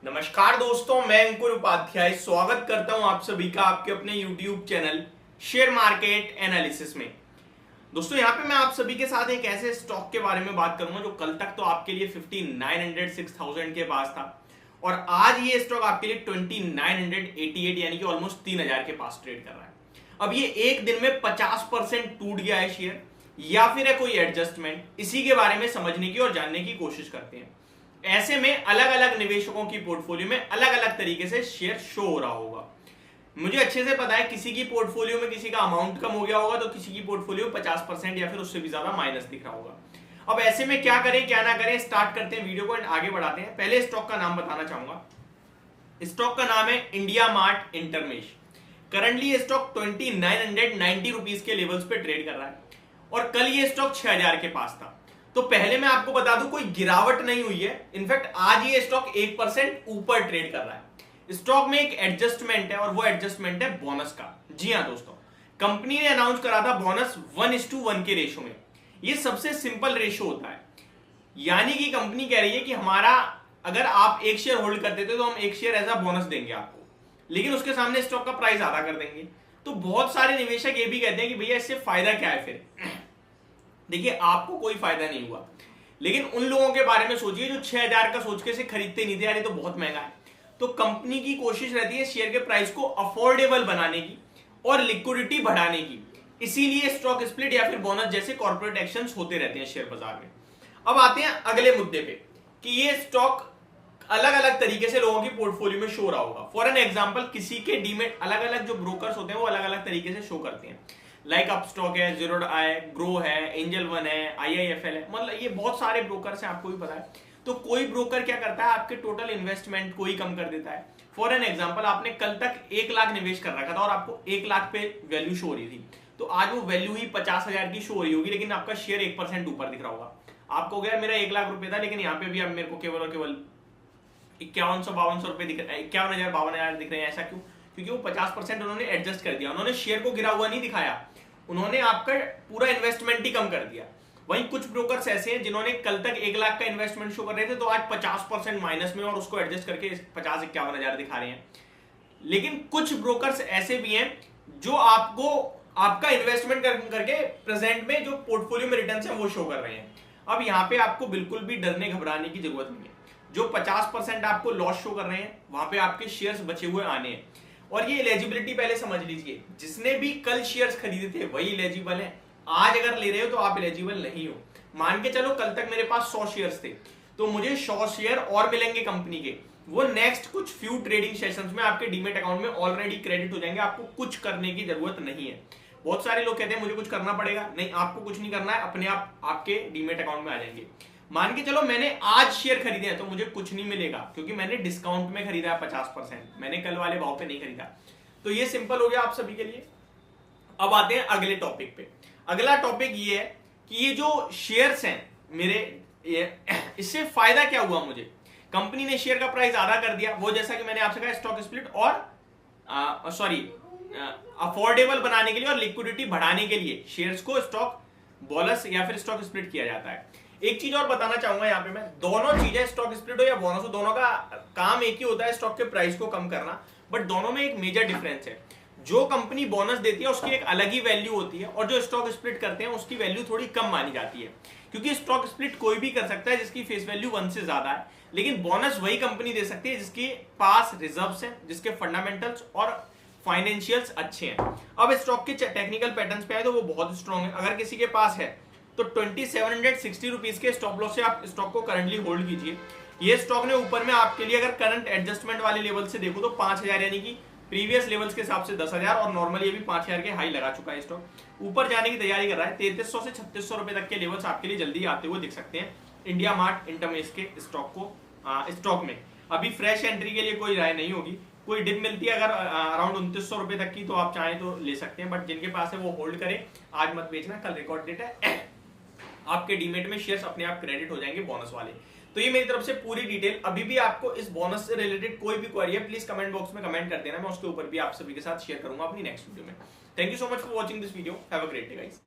नमस्कार दोस्तों, मैं अंकुर उपाध्याय स्वागत करता हूं आप सभी का आपके अपने YouTube channel share market analysis में। दोस्तों यहां पे मैं आप सभी के साथ एक ऐसे स्टॉक के बारे में बात करूंगा जो कल तक तो आपके लिए 5900 6000 के पास था और आज ये स्टॉक आपके लिए 2988 यानी कि ऑलमोस्ट 3000 के पास ट्रेड कर रहा है। अब ये एक दिन में 50% टूट गया है शेयर या फिर है कोई एडजस्टमेंट, इसी के बारे में समझने की और जानने की कोशिश करते हैं। ऐसे में अलग अलग निवेशकों की पोर्टफोलियो में अलग अलग तरीके से शेयर शो हो रहा होगा। मुझे अच्छे से पता है किसी की पोर्टफोलियो में किसी का अमाउंट कम हो गया होगा तो किसी की पोर्टफोलियो 50% या फिर उससे भी ज्यादा माइनस दिख रहा होगा। अब ऐसे में क्या करें क्या ना करें, स्टार्ट करते हैं वीडियो को एंड आगे बढ़ाते हैं। पहले स्टॉक का नाम बताना चाहूंगा। स्टॉक का नाम है इंडिया मार्ट इंटरमेश। करंटली ये स्टॉक 2990 रुपीज के लेवल्स पे ट्रेड कर रहा है और कल ये स्टॉक 6000 के पास था। तो पहले मैं आपको बता दूं कोई गिरावट नहीं हुई है, इनफैक्ट आज ये स्टॉक 1% ऊपर ट्रेड कर रहा है। स्टॉक में एक एडजस्टमेंट है और वो एडजस्टमेंट है बोनस का। जी हां दोस्तों, कंपनी ने अनाउंस करा था बोनस 1:1 के रेशो में। ये सबसे सिंपल रेशो होता है, यानी कि कंपनी कह रही है कि हमारा अगर आप एक शेयर होल्ड करते थे तो हम एक शेयर एज अ बोनस देंगे आपको, लेकिन उसके सामने स्टॉक का प्राइस आधा कर देंगे। तो बहुत सारे निवेशक ये भी कहते हैं कि भैया इससे फायदा क्या है। फिर देखिए, आपको कोई फायदा नहीं हुआ, लेकिन उन लोगों के बारे में सोचिए जो 6000 का सोच के इसे खरीदते नहीं थे, यार ये तो बहुत महंगा है। तो कंपनी की कोशिश रहती है शेयर के प्राइस को अफोर्डेबल बनाने की और लिक्विडिटी बढ़ाने की, इसीलिए स्टॉक स्प्लिट या फिर बोनस जैसे कॉर्पोरेट एक्शंस होते रहते हैं शेयर बाजार में। अब आते हैं अगले मुद्दे पे कि ये स्टॉक अलग अलग तरीके से लोगों की पोर्टफोलियो में शो रहा होगा। फॉर एन एग्जांपल, किसी के डीमेट अलग अलग जो ब्रोकर्स होते हैं वो अलग अलग तरीके से शो करते हैं। लाइक अपस्टॉक है, जीरोड आई, ग्रो है, एंजल वन है, आईआईएफएल है, मतलब ये बहुत सारे ब्रोकर्स हैं, आपको भी पता है। तो कोई ब्रोकर क्या करता है, आपके टोटल इन्वेस्टमेंट को ही कम कर देता है। फॉर एन एग्जांपल, आपने कल तक 1 लाख निवेश कर रखा था और आपको 1 लाख पे वैल्यू शो हो रही थी, तो आज वो वैल्यू ही 50,000 की शो हो रही होगी, लेकिन आपका शेयर 1% ऊपर दिख रहा होगा। आपको हो गया मेरा 1 लाख रुपए था, लेकिन यहाँ पे भी अब मेरे को केवल और केवल 5152 रुपए दिख रहे हैं, 51,000 दिख रहे हैं। ऐसा क्यों? क्योंकि वो 50% उन्होंने एडजस्ट कर दिया। उन्होंने शेयर को गिरा हुआ नहीं दिखाया, उन्होंने आपका पूरा इन्वेस्टमेंट ही कम कर दिया। वहीं कुछ ब्रोकर्स ऐसे हैं जिन्होंने कल तक 1 लाख का इन्वेस्टमेंट शो कर रहे थे, तो आज 50% माइनस में और उसको एडजस्ट करके 50-51,000 दिखा रहे हैं। लेकिन कुछ ब्रोकर्स ऐसे भी हैं जो आपको आपका इन्वेस्टमेंट करके प्रेजेंट में जो पोर्टफोलियो में रिटर्न है वो शो कर रहे हैं। अब यहाँ पे आपको बिल्कुल भी डरने घबराने की जरूरत नहीं है। जो 50% आपको लॉस शो कर रहे हैं वहां पे आपके शेयर्स बचे हुए आने हैं। और ये एलिजिबिलिटी पहले समझ लीजिए, जिसने भी कल शेयर्स खरीदे थे वही एलिजिबल है। आज अगर ले रहे हो तो आप एलिजिबल नहीं हो। मान के चलो कल तक मेरे पास 100 शेयर्स थे, तो मुझे 100 शेयर और मिलेंगे कंपनी के, वो नेक्स्ट कुछ फ्यू ट्रेडिंग सेशंस में आपके डीमेट अकाउंट में ऑलरेडी क्रेडिट हो जाएंगे। आपको कुछ करने की जरूरत नहीं है। बहुत सारे लोग कहते हैं मुझे कुछ करना पड़ेगा, नहीं, आपको कुछ नहीं करना है, अपने आप आपके डीमेट अकाउंट में आ जाएंगे। मान के चलो मैंने आज शेयर खरीदे हैं तो मुझे कुछ नहीं मिलेगा, क्योंकि मैंने डिस्काउंट में खरीदा है 50%, मैंने कल वाले भाव पे नहीं खरीदा। तो ये सिंपल हो गया आप सभी के लिए। अब आते हैं अगले टॉपिक पे। अगला टॉपिक ये है कि ये जो शेयर्स हैं मेरे, इससे फायदा क्या हुआ मुझे। कंपनी ने शेयर का प्राइस आधा कर दिया, वो जैसा कि मैंने आपसे कहा स्टॉक स्प्लिट और अफोर्डेबल बनाने के लिए और लिक्विडिटी बढ़ाने के लिए शेयर्स को स्टॉक बोनस या फिर स्टॉक स्प्लिट किया जाता है। एक चीज और बताना चाहूंगा यहाँ पे मैं, दोनों चीजें स्टॉक स्प्लिट हो या बोनस हो, दोनों का काम एक ही होता है, स्टॉक के प्राइस को कम करना। बट दोनों में एक मेजर डिफरेंस है। जो कंपनी बोनस देती है उसकी एक अलग ही वैल्यू होती है और जो स्टॉक स्प्लिट करते हैं उसकी वैल्यू थोड़ी कम मानी जाती है, क्योंकि स्टॉक स्प्लिट कोई भी कर सकता है जिसकी फेस वैल्यू 1 से ज्यादा है, लेकिन बोनस वही कंपनी दे सकती है जिसके पास रिजर्व्स हैं, जिसके फंडामेंटल्स और फाइनेंशियल्स अच्छे हैं। अब स्टॉक के टेक्निकल पैटर्न्स पे आए तो वो बहुत स्ट्रॉन्ग है। अगर किसी के पास है तो 2760 रुपीज के स्टॉप लॉस से आप स्टॉक को करंटली होल्ड कीजिए। ये स्टॉक ने ऊपर में आपके लिए अगर करंट एडजस्टमेंट वाले लेवल से देखो तो 5000, यानी कि प्रीवियस लेवल्स के हिसाब से 10,000 और नॉर्मली ये भी 5000 के हाई लगा चुका है। स्टॉक ऊपर जाने की तैयारी कर रहा है। 3300 से 3600 रुपए तक के लेवल्स आपके लिए जल्दी आते हुए दिख सकते हैं इंडिया मार्ट इंटरमेश के स्टॉक में। अभी फ्रेश एंट्री के लिए कोई राय नहीं होगी। कोई डिप मिलती है अगर अराउंड 2900 रुपए तक की तो आप चाहें तो ले सकते हैं, बट जिनके पास है वो होल्ड करें। आज मत बेचना, कल रिकॉर्ड डेट है। आपके डीमेट में शेयर्स अपने आप क्रेडिट हो जाएंगे बोनस वाले। तो ये मेरी तरफ से पूरी डिटेल। अभी भी आपको इस बोनस से रिलेटेड कोई भी क्वेरी है प्लीज कमेंट बॉक्स में कमेंट कर देना, मैं उसके ऊपर भी आप सभी के साथ शेयर करूंगा अपनी नेक्स्ट वीडियो में। Thank you so much for watching this video. Have a great day guys.